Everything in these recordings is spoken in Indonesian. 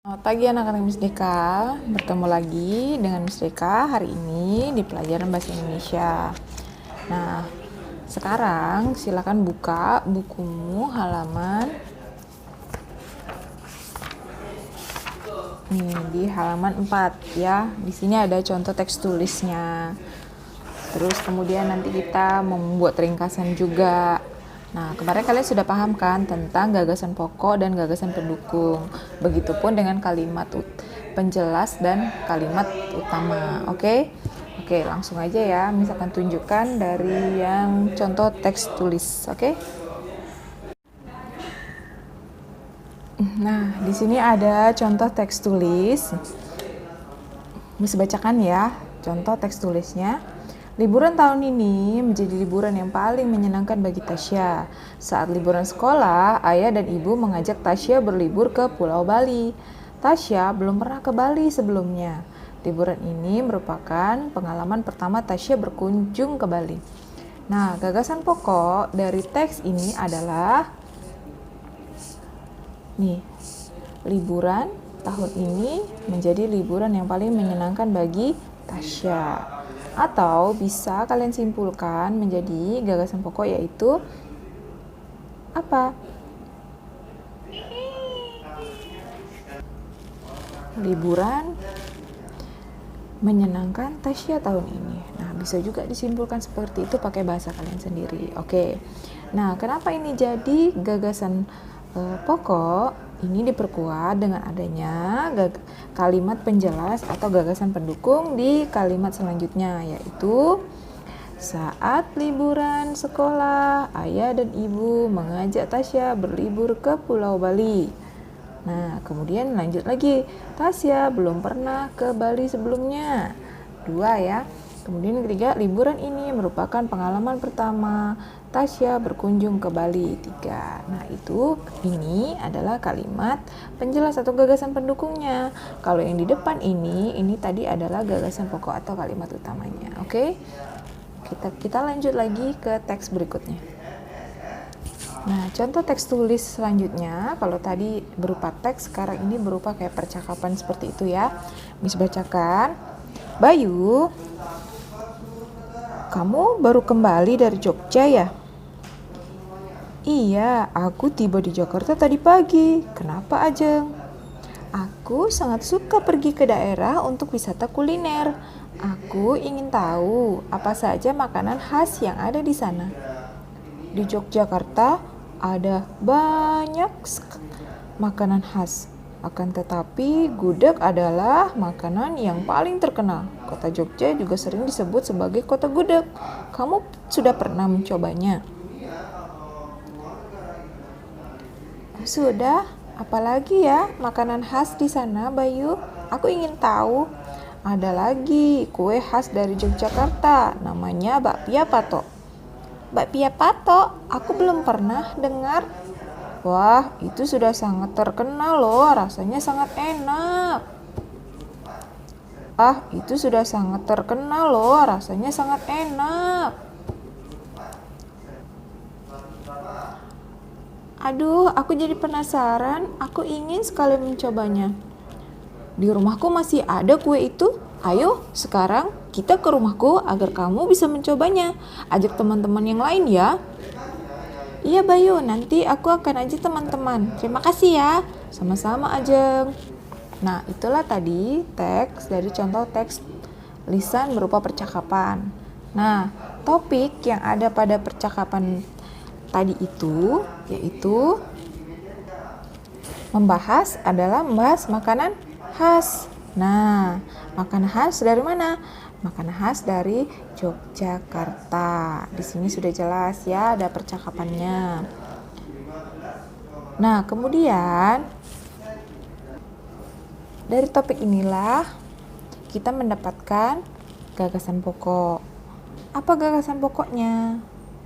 Selamat pagi anak-anak Miss Deka, bertemu lagi dengan Miss Deka hari ini di pelajaran Bahasa Indonesia. Nah, sekarang silakan buka bukumu halaman di halaman 4 ya. Di sini ada contoh teks tulisnya. Terus kemudian nanti kita membuat ringkasan juga. Nah, kemarin kalian sudah paham kan tentang gagasan pokok dan gagasan pendukung. Begitupun dengan kalimat penjelas dan kalimat utama. Oke, langsung aja ya. Misalkan tunjukkan dari yang contoh teks tulis. Oke. Nah, di sini ada contoh teks tulis. Bisa bacakan ya contoh teks tulisnya. Liburan tahun ini menjadi liburan yang paling menyenangkan bagi Tasya. Saat liburan sekolah, ayah dan ibu mengajak Tasya berlibur ke Pulau Bali. Tasya belum pernah ke Bali sebelumnya. Liburan ini merupakan pengalaman pertama Tasya berkunjung ke Bali. Nah, gagasan pokok dari teks ini adalah liburan tahun ini menjadi liburan yang paling menyenangkan bagi Tasya. Atau bisa kalian simpulkan menjadi gagasan pokok yaitu apa? Liburan menyenangkan Tasya tahun ini. Nah, bisa juga disimpulkan seperti itu pakai bahasa kalian sendiri. Oke. Nah, kenapa ini jadi gagasan pokok? Ini diperkuat dengan adanya kalimat penjelas atau gagasan pendukung di kalimat selanjutnya, yaitu saat liburan sekolah, ayah dan ibu mengajak Tasya berlibur ke Pulau Bali. Nah, kemudian lanjut lagi, Tasya belum pernah ke Bali sebelumnya. 2 ya. Kemudian ketiga, liburan ini merupakan pengalaman pertama Tasya berkunjung ke Bali. 3. Nah, ini adalah kalimat penjelas atau gagasan pendukungnya. Kalau yang di depan ini tadi adalah gagasan pokok atau kalimat utamanya. Oke? Kita lanjut lagi ke teks berikutnya. Nah, contoh teks tulis selanjutnya, kalau tadi berupa teks, sekarang ini berupa kayak percakapan seperti itu ya. Miss bacakan. Bayu, kamu baru kembali dari Jogja ya? Iya, aku tiba di Jakarta tadi pagi. Kenapa, Ajeng? Aku sangat suka pergi ke daerah untuk wisata kuliner. Aku ingin tahu apa saja makanan khas yang ada di sana. Di Yogyakarta ada banyak makanan khas. Akan tetapi, gudeg adalah makanan yang paling terkenal. Kota Jogja juga sering disebut sebagai kota gudeg. Kamu sudah pernah mencobanya? Sudah. Apalagi ya makanan khas di sana, Bayu? Aku ingin tahu. Ada lagi kue khas dari Yogyakarta, namanya bakpia patok. Bakpia patok? Aku belum pernah dengar. Wah, itu sudah sangat terkenal loh, rasanya sangat enak. Aduh, aku jadi penasaran, aku ingin sekali mencobanya. Di rumahku masih ada kue itu. Ayo, sekarang kita ke rumahku agar kamu bisa mencobanya. Ajak teman-teman yang lain ya. Iya Bayu, nanti aku akan ajak teman-teman. Terima kasih ya. Sama-sama Ajeng. Nah, itulah tadi teks dari contoh teks lisan berupa percakapan. Nah, topik yang ada pada percakapan tadi itu yaitu membahas makanan khas. Nah, makanan khas dari mana? Makanan khas dari Yogyakarta. Di sini sudah jelas ya, ada percakapannya. Nah, kemudian dari topik inilah kita mendapatkan gagasan pokok. Apa gagasan pokoknya?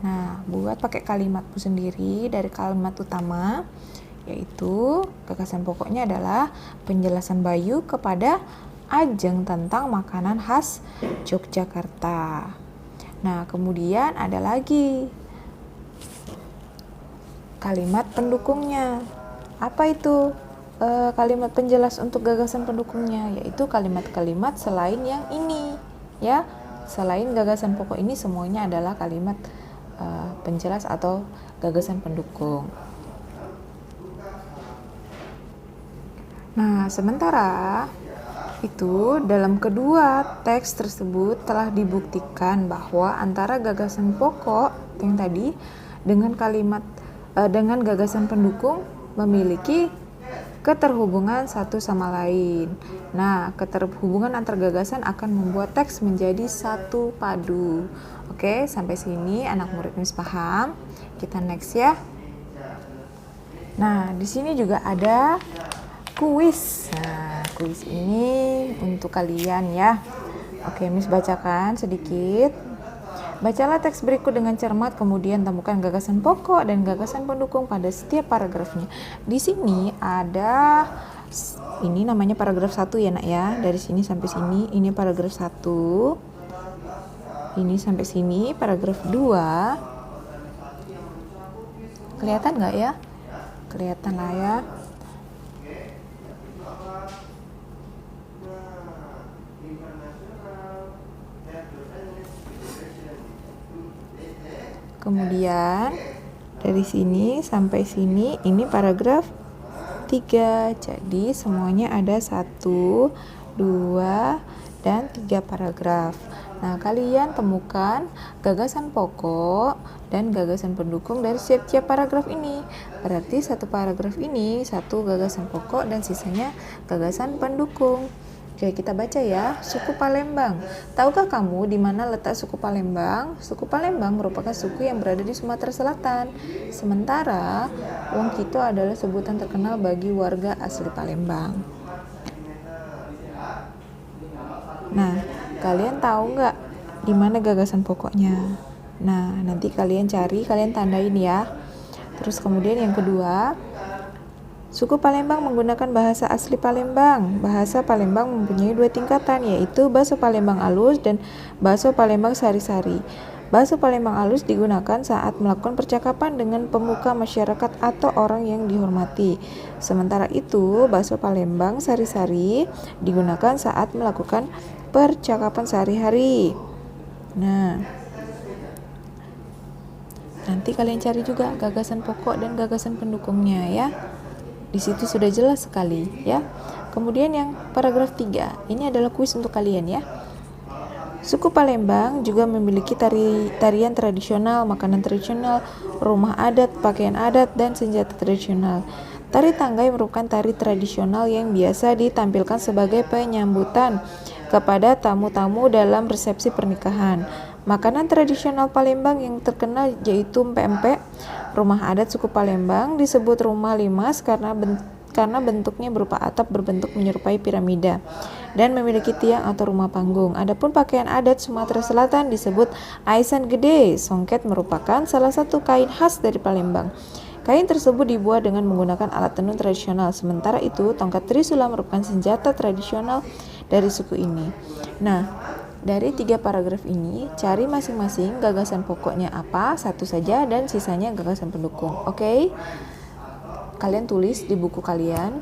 Nah, buat pakai kalimatmu sendiri dari kalimat utama, yaitu gagasan pokoknya adalah penjelasan Bayu kepada Ajeng tentang makanan khas Yogyakarta. Nah, kemudian ada lagi kalimat pendukungnya. Apa itu? kalimat penjelas untuk gagasan pendukungnya, yaitu kalimat-kalimat selain yang ini, ya. Selain gagasan pokok ini semuanya adalah kalimat penjelas atau gagasan pendukung. Nah, sementara itu dalam kedua teks tersebut telah dibuktikan bahwa antara gagasan pokok yang tadi dengan dengan gagasan pendukung memiliki keterhubungan satu sama lain. Nah, keterhubungan antar gagasan akan membuat teks menjadi satu padu. Oke, sampai sini anak murid Miss paham. Kita next ya. Nah, di sini juga ada kuis. Nah, kuis ini untuk kalian ya. Oke, Miss bacakan sedikit. Bacalah teks berikut dengan cermat, kemudian temukan gagasan pokok dan gagasan pendukung pada setiap paragrafnya. Di sini ada, ini namanya paragraf 1 ya nak ya. Dari sini sampai sini, ini paragraf 1. Ini sampai sini, paragraf 2. Kelihatan nggak ya? Kelihatan lah ya. Kemudian dari sini sampai sini ini paragraf 3. Jadi semuanya ada 1, 2, dan 3 paragraf. Nah, kalian temukan gagasan pokok dan gagasan pendukung dari setiap paragraf ini. Berarti satu paragraf ini satu gagasan pokok dan sisanya gagasan pendukung. Oke, kita baca ya. Suku Palembang. Tahukah kamu di mana letak suku Palembang? Suku Palembang merupakan suku yang berada di Sumatera Selatan. Sementara Wong Kito adalah sebutan terkenal bagi warga asli Palembang. Nah, kalian tahu nggak di mana gagasan pokoknya? Nah, nanti kalian cari, kalian tandain ya. Terus kemudian yang kedua, suku Palembang menggunakan bahasa asli Palembang. Bahasa Palembang mempunyai 2 tingkatan, yaitu Basa Palembang Alus dan Basa Palembang Sari-Sari. Basa Palembang Alus digunakan saat melakukan percakapan dengan pemuka masyarakat atau orang yang dihormati. Sementara itu, Basa Palembang Sari-Sari digunakan saat melakukan percakapan sehari-hari. Nah, nanti kalian cari juga gagasan pokok dan gagasan pendukungnya ya. Di situ sudah jelas sekali ya. Kemudian yang paragraf 3, ini adalah kuis untuk kalian ya. Suku Palembang juga memiliki tarian tradisional, makanan tradisional, rumah adat, pakaian adat, dan senjata tradisional. Tari Tanggai merupakan tari tradisional yang biasa ditampilkan sebagai penyambutan kepada tamu-tamu dalam resepsi pernikahan. Makanan tradisional Palembang yang terkenal yaitu empek-empek. Rumah adat suku Palembang disebut rumah limas karena bentuknya berupa atap berbentuk menyerupai piramida dan memiliki tiang atau rumah panggung. Adapun pakaian adat Sumatera Selatan disebut aisan gede. Songket merupakan salah satu kain khas dari Palembang. Kain tersebut dibuat dengan menggunakan alat tenun tradisional. Sementara itu, tongkat trisula merupakan senjata tradisional dari suku ini. Nah, dari 3 paragraf ini, cari masing-masing gagasan pokoknya apa, satu saja, dan sisanya gagasan pendukung. Oke? Kalian tulis di buku kalian,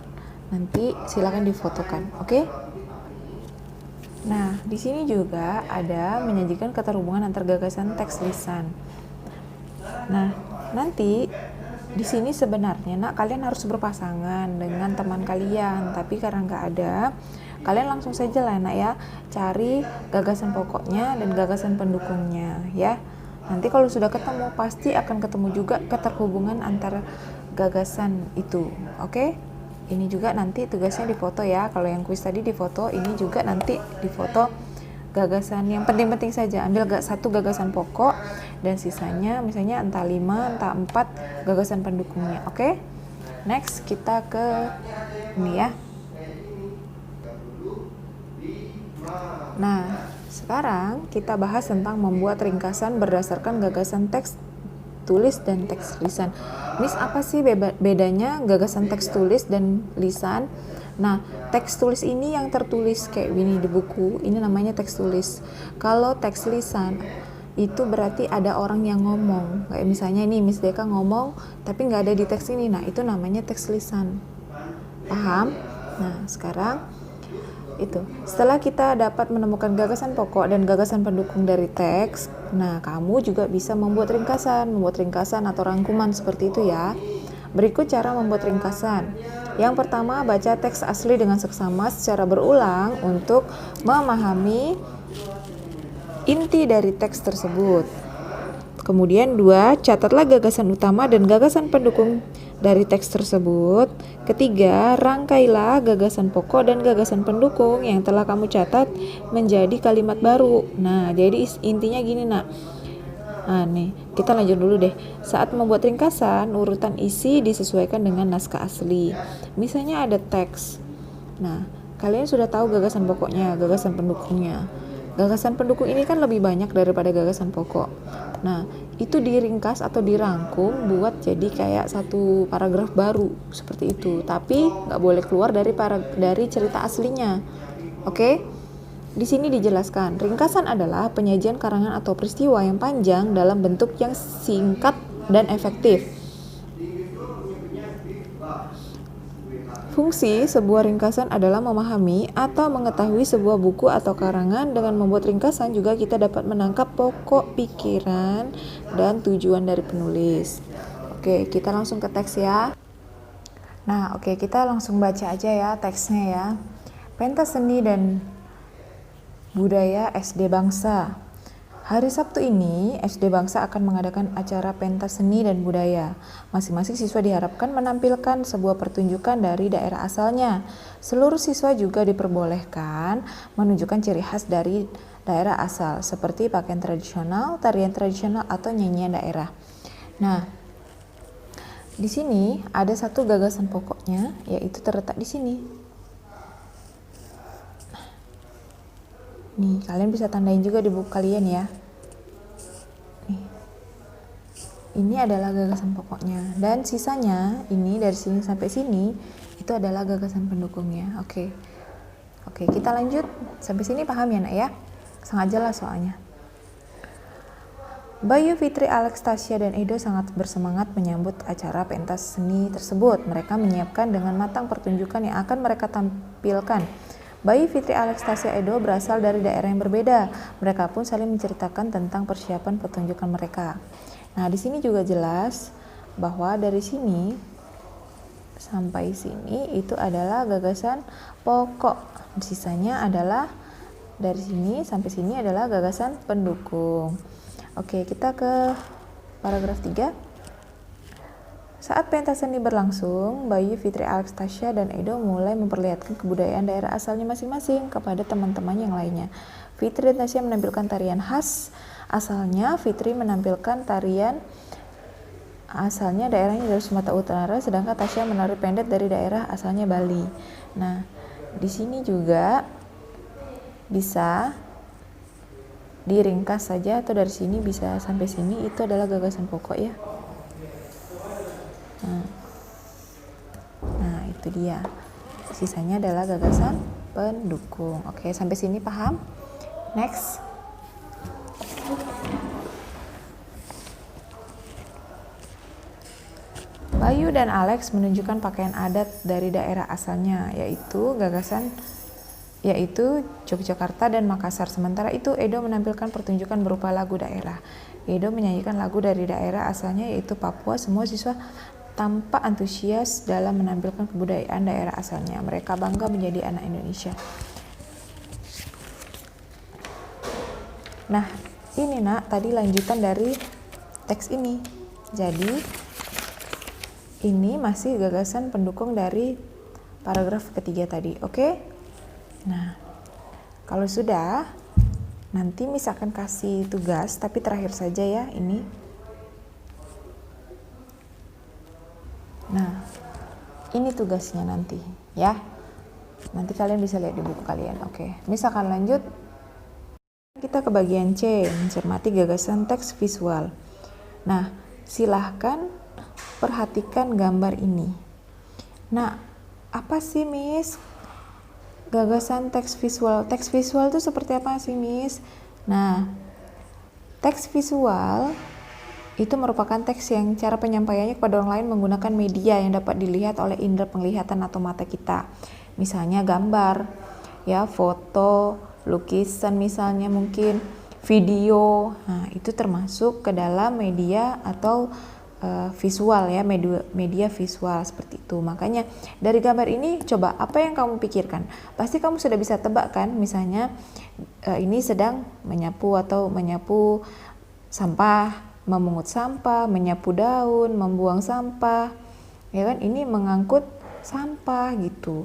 nanti silakan difotokan. Oke? Nah, di sini juga ada menyajikan keterhubungan antar gagasan teks lisan. Nah, nanti di sini sebenarnya kalian harus berpasangan dengan teman kalian, tapi karena nggak ada, kalian langsung saja lah ya, cari gagasan pokoknya dan gagasan pendukungnya ya. Nanti kalau sudah ketemu, pasti akan ketemu juga keterhubungan antara gagasan itu. Oke? Ini juga nanti tugasnya difoto ya. Kalau yang kuis tadi difoto, ini juga nanti difoto gagasan yang penting-penting saja. Ambil satu gagasan pokok dan sisanya misalnya entah 5, entah 4 gagasan pendukungnya. Oke? Next kita ke ini ya. Nah, sekarang kita bahas tentang membuat ringkasan berdasarkan gagasan teks tulis dan teks lisan. Miss, apa sih bedanya gagasan teks tulis dan lisan? Nah, teks tulis ini yang tertulis kayak gini di buku, ini namanya teks tulis. Kalau teks lisan itu berarti ada orang yang ngomong. Kayak misalnya ini Miss Deka ngomong tapi nggak ada di teks ini. Nah, itu namanya teks lisan. Paham? Nah, sekarang itu. Setelah kita dapat menemukan gagasan pokok dan gagasan pendukung dari teks, nah kamu juga bisa membuat ringkasan atau rangkuman seperti itu ya. Berikut cara membuat ringkasan. Yang pertama, baca teks asli dengan seksama secara berulang untuk memahami inti dari teks tersebut. Kemudian 2, catatlah gagasan utama dan gagasan pendukung dari teks tersebut. Ketiga, rangkailah gagasan pokok dan gagasan pendukung yang telah kamu catat menjadi kalimat baru. Nah, jadi intinya gini nak. Nah nih, kita lanjut dulu deh. Saat membuat ringkasan, urutan isi disesuaikan dengan naskah asli. Misalnya ada teks. Nah, kalian sudah tahu gagasan pokoknya, gagasan pendukungnya. Gagasan pendukung ini kan lebih banyak daripada gagasan pokok. Nah, itu diringkas atau dirangkum buat jadi kayak satu paragraf baru seperti itu. Tapi nggak boleh keluar dari cerita aslinya. Oke? Di sini dijelaskan, ringkasan adalah penyajian karangan atau peristiwa yang panjang dalam bentuk yang singkat dan efektif. Fungsi sebuah ringkasan adalah memahami atau mengetahui sebuah buku atau karangan. Dengan membuat ringkasan juga kita dapat menangkap pokok pikiran dan tujuan dari penulis. Oke, kita langsung ke teks ya. Nah, oke, kita langsung baca aja ya teksnya ya. Pentas Seni dan Budaya SD Bangsa. Hari Sabtu ini, SD Bangsa akan mengadakan acara pentas seni dan budaya. Masing-masing siswa diharapkan menampilkan sebuah pertunjukan dari daerah asalnya. Seluruh siswa juga diperbolehkan menunjukkan ciri khas dari daerah asal, seperti pakaian tradisional, tarian tradisional, atau nyanyian daerah. Nah, di sini ada satu gagasan pokoknya, yaitu terletak di sini. Nih, kalian bisa tandain juga di buku kalian ya. Nih. Ini adalah gagasan pokoknya. Dan sisanya, ini dari sini sampai sini, itu adalah gagasan pendukungnya. Oke, kita lanjut. Sampai sini paham ya nak ya? Sangat jelas soalnya. Bayu, Fitri, Alex, Tasya, dan Edo sangat bersemangat menyambut acara pentas seni tersebut. Mereka menyiapkan dengan matang pertunjukan yang akan mereka tampilkan. Bayu, Fitri, Alex, Tasya, Edo berasal dari daerah yang berbeda. Mereka pun saling menceritakan tentang persiapan pertunjukan mereka. Nah, di sini juga jelas bahwa dari sini sampai sini itu adalah gagasan pokok. Sisanya adalah dari sini sampai sini adalah gagasan pendukung. Oke, kita ke paragraf 3. Saat pentas seni berlangsung, Bayu, Fitri, Alex, Tasya, dan Edo mulai memperlihatkan kebudayaan daerah asalnya masing-masing kepada teman-teman yang lainnya. Fitri dan Tasya menampilkan tarian khas asalnya. Fitri menampilkan tarian asalnya daerahnya dari Sumatera Utara, sedangkan Tasya menari pendet dari daerah asalnya Bali. Nah, di sini juga bisa diringkas saja, atau dari sini bisa sampai sini, itu adalah gagasan pokok ya. Nah, itu dia. Sisanya adalah gagasan pendukung. Oke, sampai sini paham? Next. Bayu dan Alex menunjukkan pakaian adat dari daerah asalnya, yaitu Yogyakarta dan Makassar. Sementara itu, Edo menampilkan pertunjukan berupa lagu daerah. Edo menyanyikan lagu dari daerah asalnya, yaitu Papua. Semua siswa tampak antusias dalam menampilkan kebudayaan daerah asalnya. Mereka bangga menjadi anak Indonesia. Nah, ini nak, tadi lanjutan dari teks ini. Jadi, ini masih gagasan pendukung dari paragraf ketiga tadi, oke? Nah, kalau sudah, nanti misalkan kasih tugas, tapi terakhir saja ya ini. Nah, ini tugasnya nanti ya. Nanti kalian bisa lihat di buku kalian. Oke, misalkan lanjut. Kita ke bagian C, mencermati gagasan teks visual. Nah, silahkan perhatikan gambar ini. Nah, apa sih Miss gagasan teks visual? Teks visual itu seperti apa sih Miss? Nah, teks visual Itu merupakan teks yang cara penyampaiannya kepada orang lain menggunakan media yang dapat dilihat oleh indera penglihatan atau mata kita. Misalnya gambar, ya, foto, lukisan misalnya, mungkin video. Nah, itu termasuk ke dalam media atau visual, ya, media visual seperti itu. Makanya dari gambar ini coba apa yang kamu pikirkan? Pasti kamu sudah bisa tebak kan, misalnya ini sedang menyapu sampah, memungut sampah, menyapu daun, membuang sampah, ya kan, ini mengangkut sampah gitu,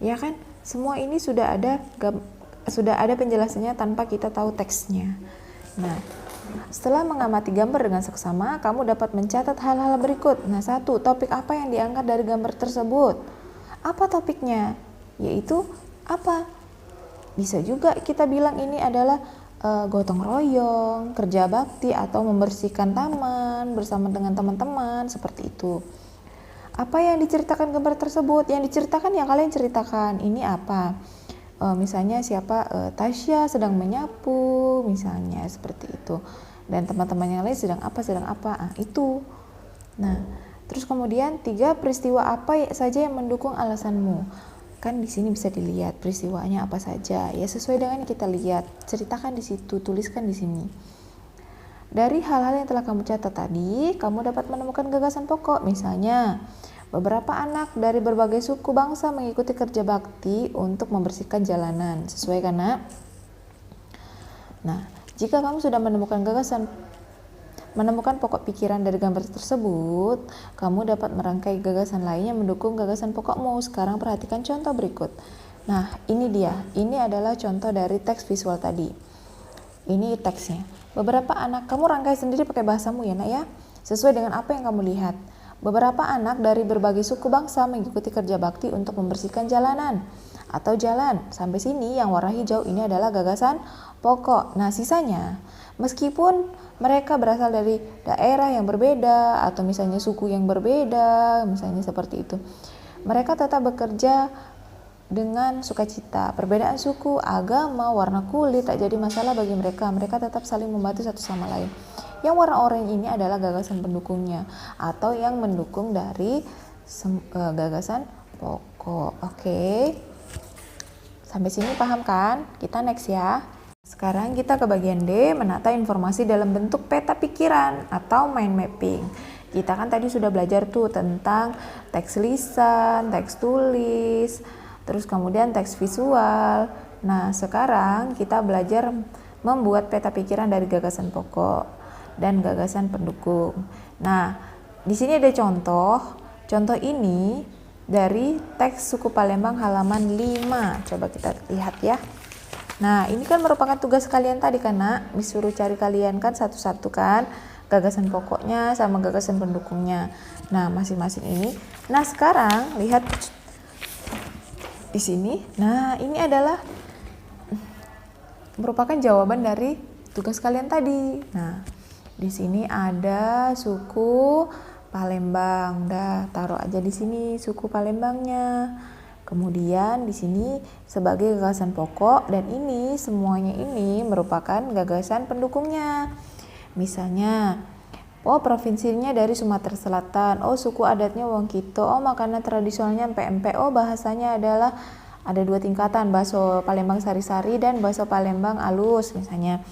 ya kan. Semua ini sudah ada penjelasannya tanpa kita tahu teksnya. Nah, setelah mengamati gambar dengan seksama, kamu dapat mencatat hal-hal berikut. Nah, 1. Topik apa yang diangkat dari gambar tersebut? Apa topiknya? Yaitu apa? Bisa juga kita bilang ini adalah gotong royong, kerja bakti, atau membersihkan taman bersama dengan teman-teman, seperti itu. Apa yang diceritakan gambar tersebut? Yang diceritakan yang kalian ceritakan. Ini apa? Misalnya Tasya sedang menyapu, misalnya seperti itu, dan teman-teman yang lain sedang apa, itu. Nah, terus kemudian 3, peristiwa apa saja yang mendukung alasanmu? Kan di sini bisa dilihat peristiwanya apa saja, ya, sesuai dengan yang kita lihat, ceritakan di situ, tuliskan di sini. Dari hal-hal yang telah kamu catat tadi, kamu dapat menemukan gagasan pokok. Misalnya, beberapa anak dari berbagai suku bangsa mengikuti kerja bakti untuk membersihkan jalanan. Sesuai kan, Nak? Nah, jika kamu sudah menemukan pokok pikiran dari gambar tersebut, kamu dapat merangkai gagasan lainnya mendukung gagasan pokokmu. Sekarang perhatikan contoh berikut. Nah, ini dia. Ini adalah contoh dari teks visual tadi. Ini teksnya. Beberapa anak, kamu rangkai sendiri pakai bahasamu ya, Nak, ya. Sesuai dengan apa yang kamu lihat. Beberapa anak dari berbagai suku bangsa mengikuti kerja bakti untuk membersihkan jalanan atau jalan. Sampai sini yang warna hijau ini adalah gagasan pokok. Nah, sisanya, meskipun mereka berasal dari daerah yang berbeda atau misalnya suku yang berbeda, misalnya seperti itu, mereka tetap bekerja dengan sukacita. Perbedaan suku, agama, warna kulit tak jadi masalah bagi mereka. Mereka tetap saling membantu satu sama lain. Yang warna oranye ini adalah gagasan pendukungnya atau yang mendukung dari gagasan pokok. Oke. Sampai sini paham kan? Kita next ya. Sekarang kita ke bagian D, menata informasi dalam bentuk peta pikiran atau mind mapping. Kita kan tadi sudah belajar tuh tentang teks lisan, teks tulis, terus kemudian teks visual. Nah, sekarang kita belajar membuat peta pikiran dari gagasan pokok dan gagasan pendukung. Nah, di sini ada contoh. Contoh ini dari teks suku Palembang halaman 5. Coba kita lihat ya. Nah, ini kan merupakan tugas kalian tadi kan, Nak. Disuruh cari kalian kan satu-satu kan, gagasan pokoknya sama gagasan pendukungnya. Nah, masing-masing ini. Nah, sekarang lihat di sini. Nah, ini adalah merupakan jawaban dari tugas kalian tadi. Nah, di sini ada suku Palembang. Dah, taruh aja di sini suku Palembangnya. Kemudian di sini sebagai gagasan pokok, dan ini semuanya ini merupakan gagasan pendukungnya. Misalnya, provinsinya dari Sumatera Selatan. Suku adatnya Wong Kito. Makanan tradisionalnya empek-empek. bahasanya adalah ada 2 tingkatan, bakso Palembang sari-sari dan bakso Palembang alus misalnya.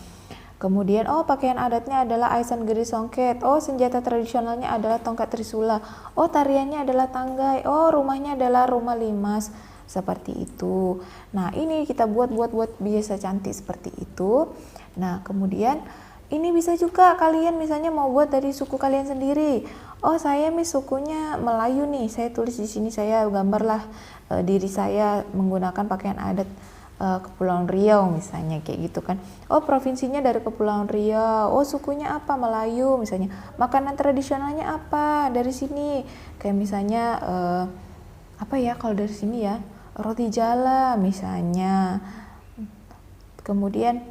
Kemudian pakaian adatnya adalah aisan geri songket. Senjata tradisionalnya adalah tongkat trisula. Tariannya adalah tanggai. Rumahnya adalah rumah limas. Seperti itu. Nah, ini kita buat biasa cantik seperti itu. Nah, kemudian ini bisa juga kalian misalnya mau buat dari suku kalian sendiri. Saya sukunya Melayu nih. Saya tulis di sini, saya gambarlah diri saya menggunakan pakaian adat Kepulauan Riau misalnya, kayak gitu kan. Provinsinya dari Kepulauan Riau. Sukunya apa? Melayu misalnya. Makanan tradisionalnya apa? Dari sini. Kayak misalnya apa ya kalau dari sini ya? Roti jala misalnya. Kemudian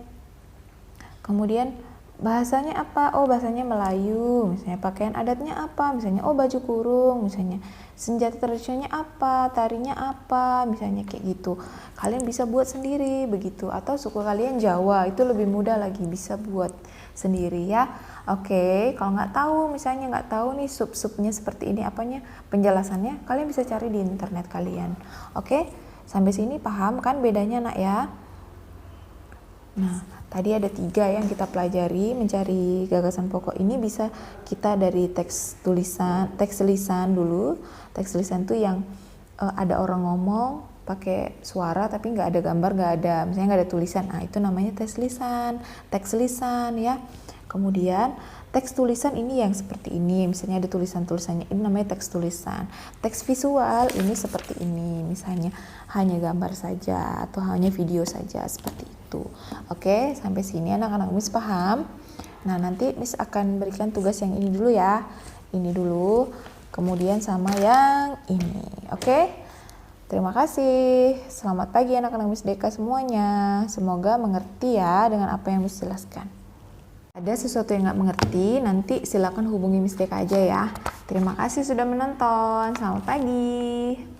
bahasanya apa? Oh, bahasanya Melayu. Misalnya pakaian adatnya apa? Misalnya oh, baju kurung. Misalnya senjata tradisionalnya apa? Tarinya apa? Misalnya kayak gitu. Kalian bisa buat sendiri begitu. Atau suku kalian Jawa, itu lebih mudah lagi, bisa buat sendiri ya. Oke, kalau nggak tahu, misalnya nggak tahu nih sub-subnya seperti ini apanya, penjelasannya kalian bisa cari di internet kalian. Oke, sampai sini paham kan bedanya nak ya? Nah, tadi ada 3 yang kita pelajari. Mencari gagasan pokok ini bisa kita dari teks lisan dulu. Teks lisan tuh yang ada orang ngomong pakai suara tapi nggak ada gambar, misalnya nggak ada tulisan. Nah, itu namanya teks lisan ya. Kemudian teks tulisan ini yang seperti ini, misalnya ada tulisannya, ini namanya teks tulisan. Teks visual ini seperti ini, misalnya hanya gambar saja atau hanya video saja, seperti itu. Oke, sampai sini anak-anak Miss paham? Nah, nanti Miss akan berikan tugas yang ini dulu ya. Ini dulu, kemudian sama yang ini. Oke? Terima kasih. Selamat pagi anak-anak Miss Deka semuanya. Semoga mengerti ya dengan apa yang Miss jelaskan. Ada sesuatu yang nggak mengerti, nanti silakan hubungi Miss Deka aja ya. Terima kasih sudah menonton. Selamat pagi.